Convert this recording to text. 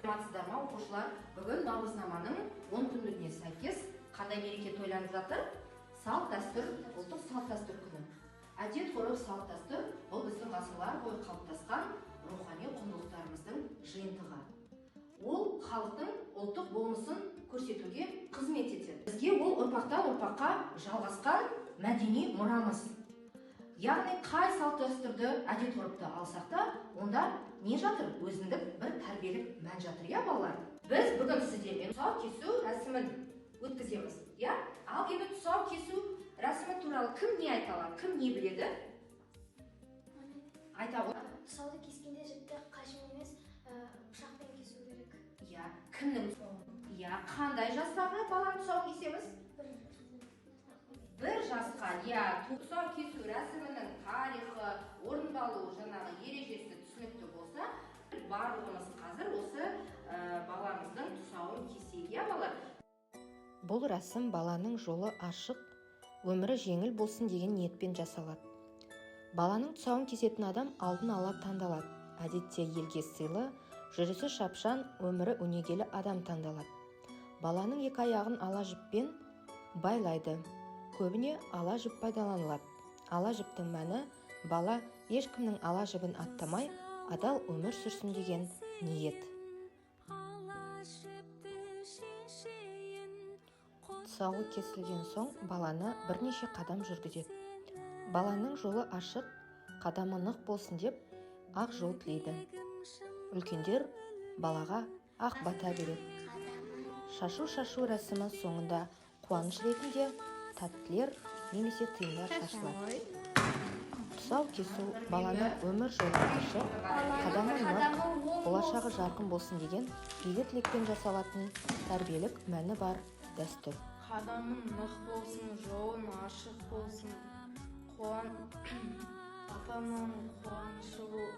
Саламатсыздар ма оқушылар? Бүгін Наурызнаманың 10 күндігіне сәйкес қандай мереке тойланып жатыр? Салт дәстүр, ұлттық салт дәстүр күні. Әдет ғұрып салт дәстүр бұл біздің ғасырлар бойы қалыптасқан рухани құндылықтарымыздың жиынтығы. Ол халықтың ұлттық болмысын көрсетуге қызмет етеді. Бізге ол ұрпақтан ұрпаққа жалғасқан мәдени мұрамыз. Яғни қай салт дәстүрді, әдет ғұрыпты алсақ та, онда не жатыр? Өзіндік бір тәрбиелік мән жатыр, иә балалар? Біз бүгін сіздермен тұсау кесу рәсімін өткіземіз, иә? Ал енді тұсау кесу рәсімі туралы кім не айта алады? Кім не біледі? Айта ғой. Тұсауды кескенде жіпті қашым емес, пышақпен кесу керек. Иә, кімнің? Иә, қандай жастағы баланың тұсауын кесеміз? Бір жасқа, иә, тұсау кесу рәсімінің тарихы, орындалу жаңағы ережесі түсінікті болса, барлығымыз қазір осы баламыздың тұсауын кесейік, иә балалар? Бұл рәсім баланың жолы ашық, өмірі жеңіл болсын деген ниетпен жасалады. Баланың тұсауын кесетін адам алдын ала таңдалады. Әдетте елге сыйлы, жүрісі шапшаң, өмірі өнегелі адам таңдалады. Баланың екі аяғын ала жіппен байлайды. Көбіне ала жіп пайдаланылады. Ала жіптің мәні бала ешкімнің ала жібін аттамай, адал өмір сүрсін деген ниет. Тұсауы кесілген соң баланы бірнеше қадам жүргізеді. Баланың жолы ашық, қадамы нық болсын деп ақ жол тілейді. Үлкендер балаға ақ бата береді. Шашу рәсімі соңында қуаныш ретінде тәттілер немесе тиындар шашылады. Тұсау кесу баланың өмір жолы ашық, қадамы нық, болашағы жарқын болсын деген игі тілекпен жасалатын тәрбиелік мәні бар дәстүр. Қадамын нық болсын, жолын ашық болсын, апамның қуанышы бол.